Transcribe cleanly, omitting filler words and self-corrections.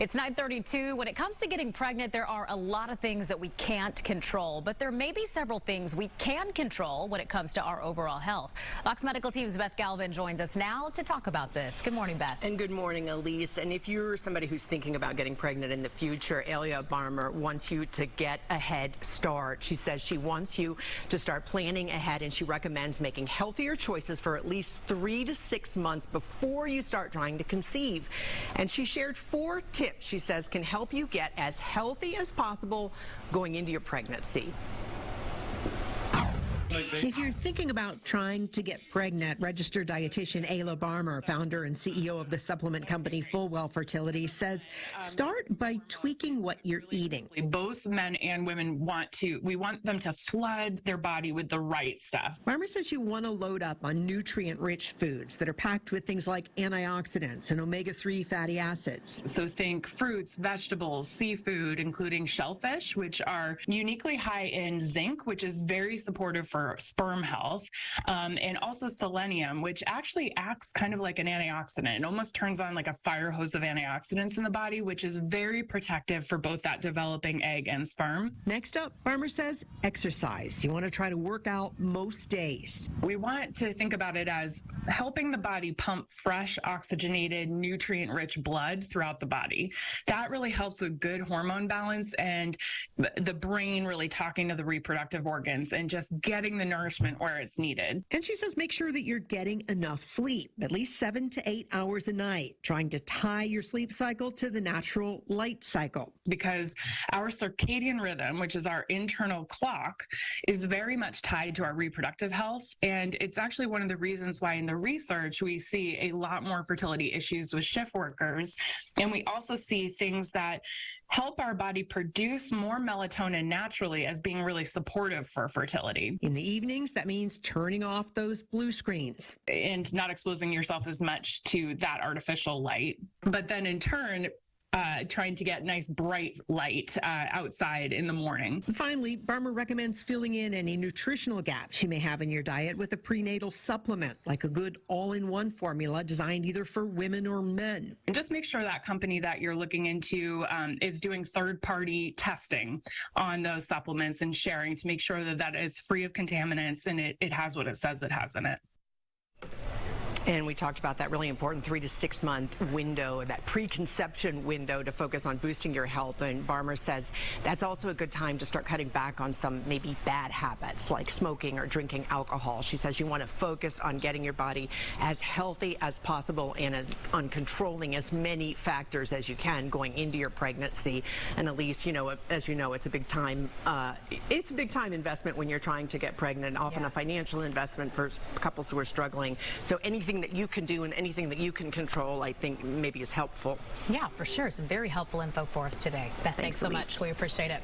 It's 9:32. When it comes to getting pregnant, there are a lot of things that we can't control, but there may be several things we can control when it comes to our overall health. Fox Medical Team's Beth Galvin joins us now to talk about this. Good morning, Beth. And good morning, Elise. And if you're somebody who's thinking about getting pregnant in the future, Ayla Barmmer wants you to get a head start. She says she wants you to start planning ahead, and she recommends making healthier choices for at least 3 to 6 months before you start trying to conceive. And she shared 4 tips she says can help you get as healthy as possible going into your pregnancy. If you're thinking about trying to get pregnant, registered dietitian Ayla Barmmer, founder and CEO of the supplement company FullWell Fertility, says start by tweaking what you're eating. Both men and women want them to flood their body with the right stuff. Barmmer says you want to load up on nutrient-rich foods that are packed with things like antioxidants and omega-3 fatty acids. So think fruits, vegetables, seafood, including shellfish, which are uniquely high in zinc, which is very supportive for sperm health, and also selenium, which actually acts kind of like an antioxidant. It almost turns on like a fire hose of antioxidants in the body, which is very protective for both that developing egg and sperm. Next up, Barmmer says exercise. You want to try to work out most days. We want to think about it as helping the body pump fresh, oxygenated, nutrient-rich blood throughout the body. That really helps with good hormone balance and the brain really talking to the reproductive organs and just getting the nourishment where it's needed. And she says make sure that you're getting enough sleep, at least 7 to 8 hours a night, trying to tie your sleep cycle to the natural light cycle. Because our circadian rhythm, which is our internal clock, is very much tied to our reproductive health. And it's actually one of the reasons why in the research we see a lot more fertility issues with shift workers. And we also see things that help our body produce more melatonin naturally as being really supportive for fertility. In the evenings, that means turning off those blue screens. And not exposing yourself as much to that artificial light. But then in turn, trying to get nice bright light outside in the morning. Finally, Barmmer recommends filling in any nutritional gaps you may have in your diet with a prenatal supplement, like a good all-in-one formula designed either for women or men. And just make sure that company that you're looking into is doing third-party testing on those supplements and sharing to make sure that that is free of contaminants and it has what it says it has in it. And we talked about that really important 3 to 6 month window, that preconception window to focus on boosting your health. And Barmmer says that's also a good time to start cutting back on some maybe bad habits like smoking or drinking alcohol. She says you want to focus on getting your body as healthy as possible and on controlling as many factors as you can going into your pregnancy. And Elise, as you know, it's a big time investment when you're trying to get pregnant, often a financial investment for couples who are struggling. So anything that you can do and anything that you can control, I think maybe is helpful. Yeah, for sure. Some very helpful info for us today. Beth, thanks so much. We appreciate it.